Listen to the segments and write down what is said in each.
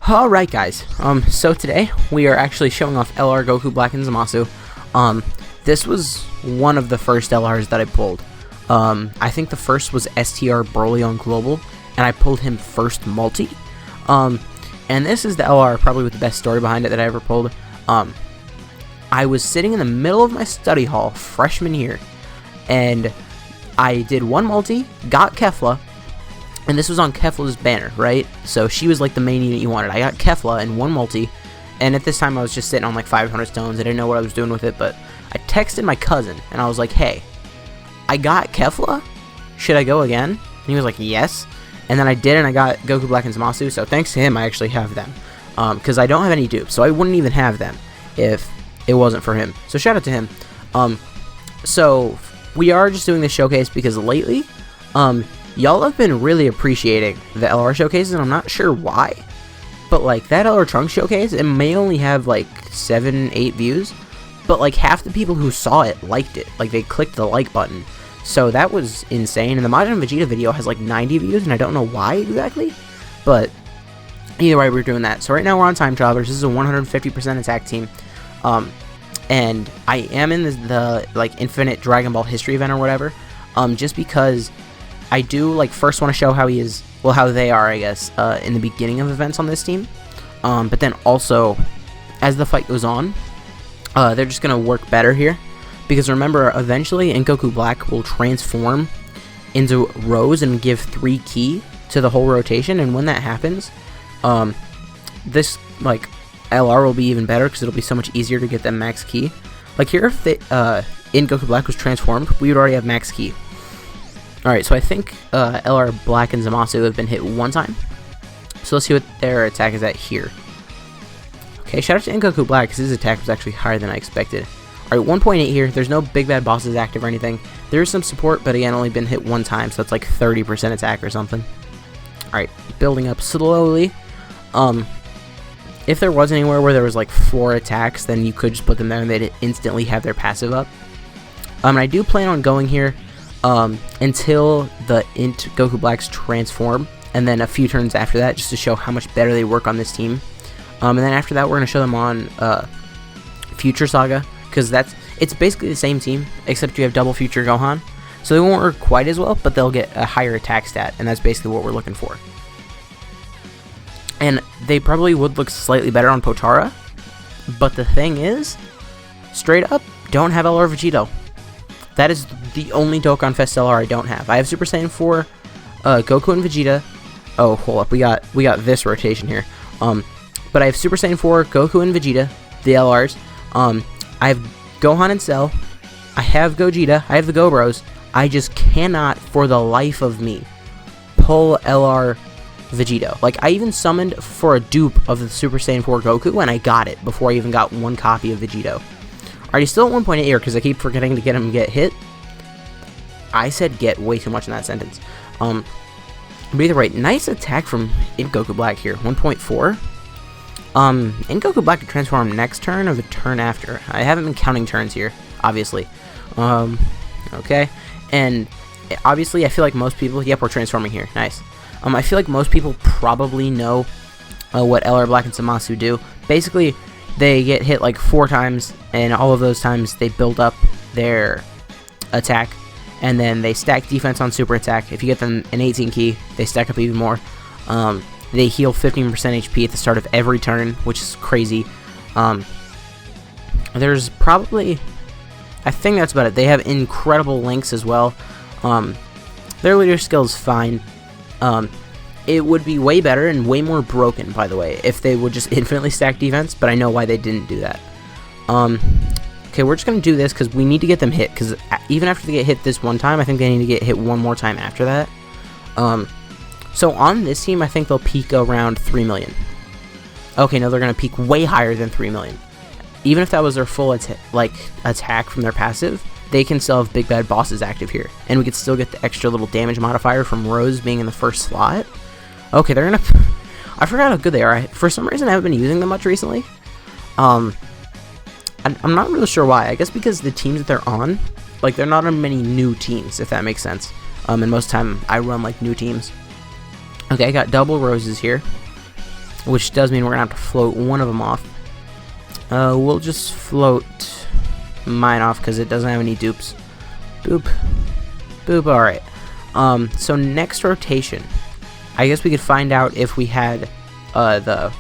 Alright guys, so today we are actually showing off LR Goku Black and Zamasu. This was one of the first LRs that I pulled. I think the first was STR Broly on Global, and I pulled him first multi. And this is the LR probably with the best story behind it that I ever pulled. I was sitting in the middle of my study hall freshman year, and I did one multi, got Kefla, and this was on Kefla's banner, right? So she was like the main unit you wanted. I got Kefla in one multi, and at this time I was just sitting on like 500 stones. I didn't know what I was doing with it, but I texted my cousin, and I was like, hey, I got Kefla? Should I go again? And he was like, yes. And then I did, and I got Goku Black and Zamasu, so thanks to him, I actually have them. Because I don't have any dupes, so I wouldn't even have them if it wasn't for him. So shout out to him. So we are just doing this showcase because lately, y'all have been really appreciating the LR showcases, and I'm not sure why, but like that LR Trunks showcase, it may only have like 7-8 views, but like half the people who saw it liked it. Like they clicked the like button, so that was insane. And the Majin Vegeta video has like 90 views, and I don't know why exactly, but either way, we're doing that. So right now we're on Time Travelers. This is a 150% attack team, and I am in the like Infinite Dragon Ball History event or whatever, just because I do like first want to show how he is, well, how they are, I guess, in the beginning of events on this team, but then also as the fight goes on, they're just gonna work better here, because remember, eventually Goku Black will transform into Rose and give 3 ki to the whole rotation, and when that happens, this like LR will be even better because it'll be so much easier to get them max ki. Like here, if they Goku Black was transformed, we would already have max ki. Alright, so I think LR Black and Zamasu have been hit one time. So let's see what their attack is at here. Okay, shout out to Goku Black because his attack was actually higher than I expected. Alright, 1.8 here. There's no big bad bosses active or anything. There is some support, but again, only been hit one time, so it's like 30% attack or something. Alright, building up slowly. If there was anywhere where there was like 4 attacks, then you could just put them there and they'd instantly have their passive up. And I do plan on going here until the Goku Blacks transform, and then a few turns after that, just to show how much better they work on this team. And then after that, we're going to show them on Future Saga, because it's basically the same team, except you have double Future Gohan. So they won't work quite as well, but they'll get a higher attack stat, and that's basically what we're looking for. And they probably would look slightly better on Potara, but the thing is, straight up, don't have LR Vegito. That is the only Dokkan Fest LR I don't have. I have Super Saiyan 4, Goku and Vegeta. Oh, hold up, we got this rotation here. But I have Super Saiyan 4, Goku and Vegeta, the LRs. I have Gohan and Cell. I have Gogeta. I have the Go Bros. I just cannot, for the life of me, pull LR Vegito. Like, I even summoned for a dupe of the Super Saiyan 4 Goku, and I got it before I even got one copy of Vegito. Alright, he's still at 1.8 here because I keep forgetting to get him get hit. I said get way too much in that sentence. But either way, nice attack from Goku Black here. 1.4. Goku Black can transform next turn or the turn after. I haven't been counting turns here, obviously. Okay. And obviously, I feel like most people... Yep, we're transforming here. Nice. I feel like most people probably know what LR Black and Zamasu do. Basically, they get hit like 4 times, and all of those times they build up their attack, and then they stack defense on super attack. If you get them an 18 ki, they stack up even more. They heal 15% HP at the start of every turn, which is crazy. There's probably... I think that's about it. They have incredible links as well. Their leader skill is fine. It would be way better and way more broken, by the way, if they would just infinitely stack defense, but I know why they didn't do that. Okay, we're just going to do this because we need to get them hit, because even after they get hit this one time, I think they need to get hit one more time after that. So on this team, I think they'll peak around 3 million. Okay, no, they're going to peak way higher than 3 million. Even if that was their full attack from their passive, they can still have big bad bosses active here, and we could still get the extra little damage modifier from Rose being in the first slot. Okay, they're gonna... I forgot how good they are. For some reason, I haven't been using them much recently. I'm not really sure why. I guess because the teams that they're on, like, they're not on many new teams, if that makes sense. And most of the time, I run, like, new teams. Okay, I got double Roses here. which does mean we're gonna have to float one of them off. We'll just float mine off because it doesn't have any dupes. Boop. Boop. Alright. So next rotation, I guess we could find out if we had the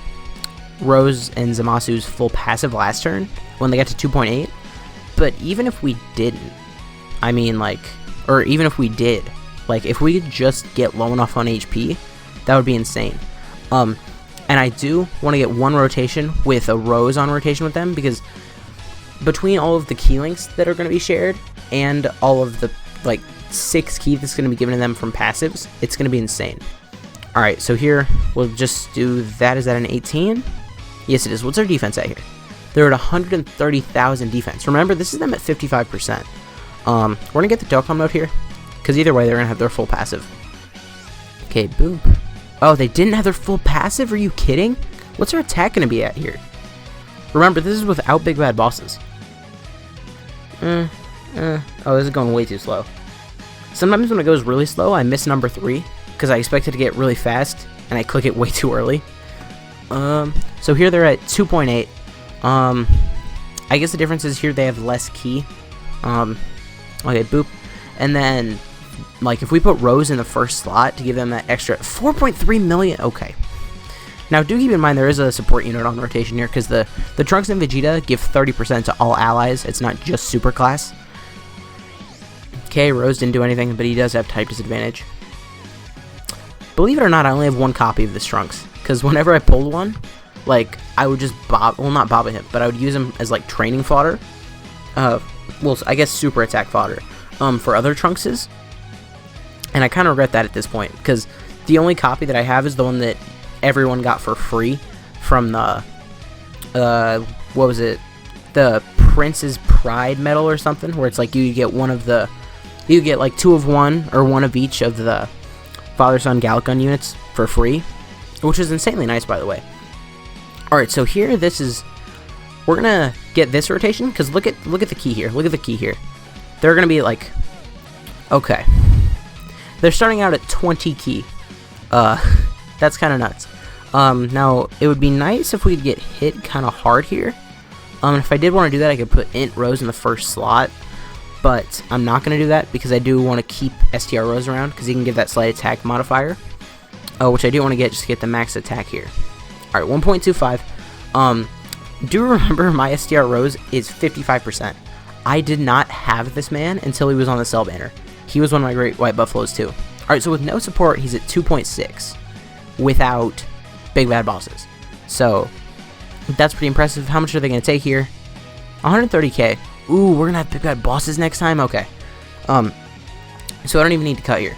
Rose and Zamasu's full passive last turn when they got to 2.8. But even if we didn't, I mean, like, or even if we did, like, if we could just get low enough on HP, that would be insane. And I do want to get one rotation with a Rose on rotation with them, because between all of the key links that are going to be shared and all of the, like, 6 key that's going to be given to them from passives, it's going to be insane. Alright, so here, we'll just do that. Is that an 18? Yes, it is. What's our defense at here? They're at 130,000 defense. Remember, this is them at 55%. We're going to get the Dokkan mode here, because either way, they're going to have their full passive. Okay, boop. Oh, they didn't have their full passive? Are you kidding? What's our attack going to be at here? Remember, this is without big bad bosses. Oh, this is going way too slow. Sometimes when it goes really slow, I miss number 3, because I expect it to get really fast, and I click it way too early. So here they're at 2.8. I guess the difference is here they have less key. Okay, boop. And then, like, if we put Rose in the first slot to give them that extra 4.3 million. Okay. Now, do keep in mind there is a support unit on rotation here, because the Trunks and Vegeta give 30% to all allies. It's not just super class. Okay, Rose didn't do anything, but he does have type disadvantage. Believe it or not, I only have one copy of this Trunks, because whenever I pulled one, like, I would just not bob him, but I would use him as, like, training fodder. Well, I guess super attack fodder, for other Trunkses. And I kind of regret that at this point, because the only copy that I have is the one that everyone got for free from the, what was it? The Prince's Pride medal or something, where it's like you get one of the, you get like 2 of one, or 1 of each of the Father-Son Gallic units for free, which is insanely nice, by the way. Alright, so here, this is, we're gonna get this rotation, because look at the key here. Look at the key here. They're gonna be like, okay, they're starting out at 20 key. That's kind of nuts. Now it would be nice if we could get hit kind of hard here. If I did want to do that, I could put Int Rose in the first slot, but I'm not gonna do that because I do want to keep STR Rose around, because he can give that slight attack modifier, which I do want to get just to get the max attack here. Alright, 1.25. Do remember my STR Rose is 55%. I did not have this man until he was on the Cell Banner. He was one of my great white buffaloes too. Alright, so with no support, he's at 2.6 without big bad bosses. So that's pretty impressive. How much are they going to take here? 130k. Ooh, we're going to have big bad bosses next time? Okay. So I don't even need to cut here.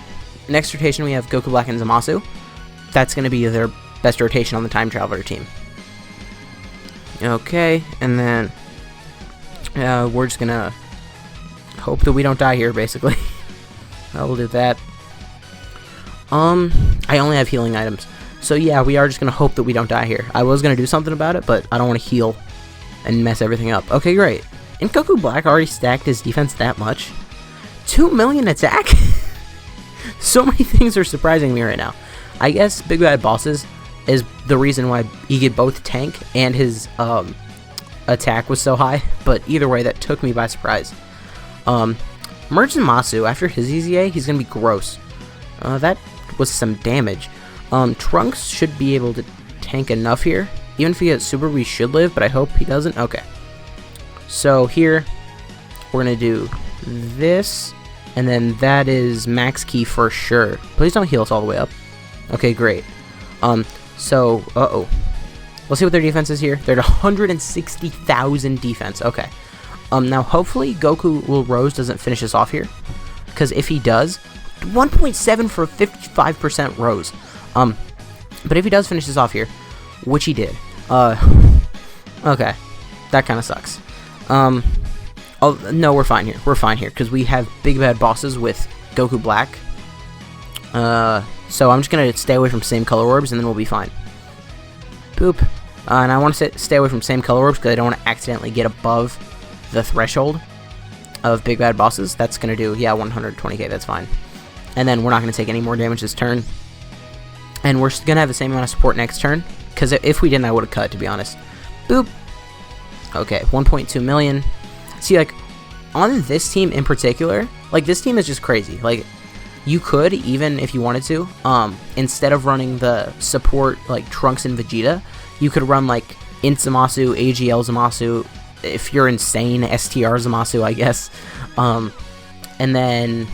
Next rotation, we have Goku Black and Zamasu. That's going to be their best rotation on the Time Traveler team. Okay, and then we're just gonna hope that we don't die here, basically. We'll do that. I only have healing items, so yeah, we are just gonna hope that we don't die here. I was gonna do something about it, but I don't want to heal and mess everything up. Okay, great. And Goku Black already stacked his defense that much. 2 million attack? So many things are surprising me right now. I guess Big Bad Bosses is the reason why he could both tank and his attack was so high, but either way, that took me by surprise. Merge Zamasu, after his EZA, he's gonna be gross. That was some damage. Trunks should be able to tank enough here. Even if he gets super, we should live, but I hope he doesn't. Okay. So here, we're gonna do this, and then that is max key for sure. Please don't heal us all the way up. Okay, great. So, let's see what their defense is here. They're at 160,000 defense. Okay. Now hopefully Goku Rose doesn't finish us off here, because if he does, 1.7 for 55% Rose. But if he does finish us off here, which he did, okay, that kind of sucks. Oh no, we're fine here. We're fine here because we have big bad bosses with Goku Black. So I'm just gonna stay away from same color orbs, and then we'll be fine. Boop. And I want to stay away from same color orbs because I don't want to accidentally get above the threshold of big bad bosses. That's gonna do, yeah, 120k. That's fine. And then we're not gonna take any more damage this turn. And we're gonna have the same amount of support next turn. because if we didn't, I would have cut, to be honest. Boop. Okay, 1.2 million. See, like, on this team in particular, like, this team is just crazy. Like, you could, even if you wanted to, instead of running the support, like, Trunks and Vegeta, you could run, like, Int Zamasu, AGL Zamasu, if you're insane, STR Zamasu, I guess. And then,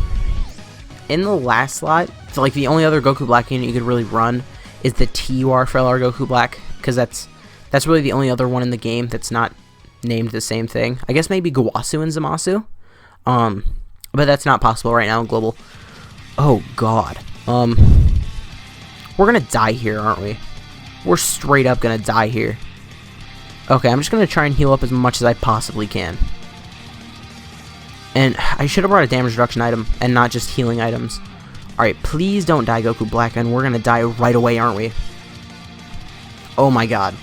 in the last slot, like, the only other Goku Black unit you could really run is the TUR for LR Goku Black, because that's really the only other one in the game that's not named the same thing. I guess maybe Gawasu and Zamasu, but that's not possible right now in Global. Oh god, we're gonna die here, aren't we? We're straight up gonna die here. Okay, I'm just gonna try and heal up as much as I possibly can. And I should have brought a damage reduction item and not just healing items. Alright, please don't die, Goku Black, and we're gonna die right away, aren't we? Oh my god.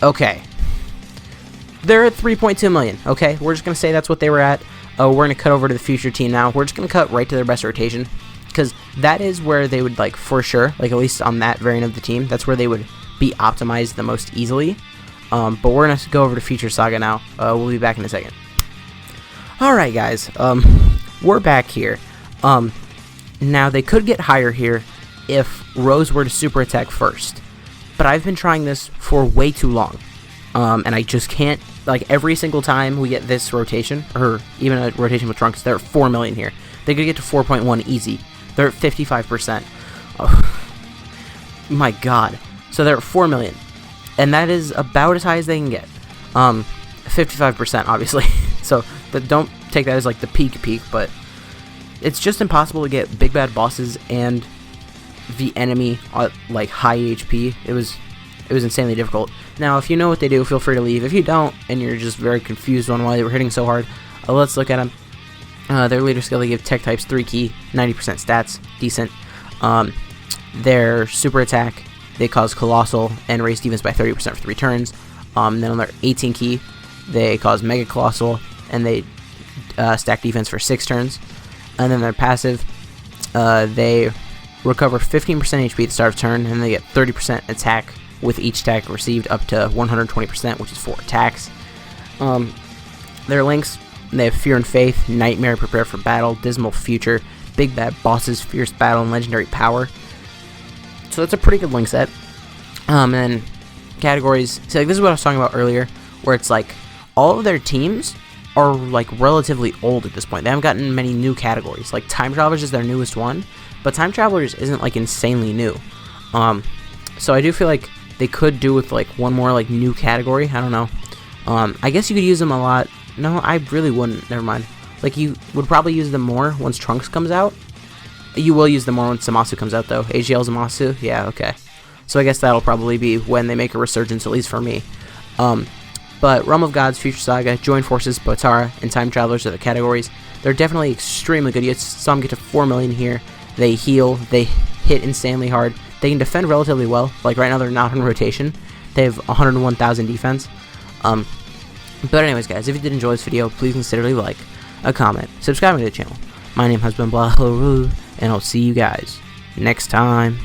Okay. They're at 3.2 million, okay? We're just gonna say that's what they were at. We're gonna cut over to the future team now. We're just gonna cut right to their best rotation, because that is where they would, like, for sure, like, at least on that variant of the team, that's where they would be optimized the most easily. But we're gonna go over to Future Saga now. We'll be back in a second. Alright, guys. We're back here. Now, they could get higher here if Rose were to super attack first. But I've been trying this for way too long. And I just can't, like, every single time we get this rotation, or even a rotation with Trunks, they're at 4 million here. They could get to 4.1 easy. They're at 55%. Oh, my god. So they're at 4 million. And that is about as high as they can get. 55%, obviously. So don't take that as, like, the peak, but it's just impossible to get big bad bosses and the enemy at, like, high HP. It was insanely difficult. Now, if you know what they do, feel free to leave. If you don't, and you're just very confused on why they were hitting so hard, let's look at them. Their leader skill, they give tech types 3 key, 90% stats, decent. Their super attack, they cause colossal and raise defense by 30% for 3 turns. Then on their 18 key, they cause mega colossal and they stack defense for 6 turns. And then their passive, they recover 15% HP at the start of turn, and they get 30% attack with each attack received up to 120%, which is 4 attacks. Their links, they have Fear and Faith, Nightmare, Prepare for Battle, Dismal Future, Big Bad Bosses, Fierce Battle, and Legendary Power. So that's a pretty good link set. And then categories, so like, this is what I was talking about earlier, where it's like all of their teams are like relatively old at this point. They haven't gotten many new categories. Like Time Travelers is their newest one, but Time Travelers isn't like insanely new. So I do feel like they could do with like one more like new category. I don't know. I guess you could use them a lot. No, I really wouldn't. Never mind. Like, you would probably use them more once Trunks comes out. You will use them more once Zamasu comes out, though. AGL Zamasu? Yeah, okay. So I guess that'll probably be when they make a resurgence, at least for me. But Realm of Gods, Future Saga, Join Forces, Botara, and Time Travelers are the categories. They're definitely extremely good. You saw them get to 4 million here. They heal. They hit insanely hard. They can defend relatively well. Like, right now they're not in rotation. They have 101,000 defense. But anyways, guys, if you did enjoy this video, please consider leaving a like, a comment, subscribing to the channel. My name has been Blah, and I'll see you guys next time.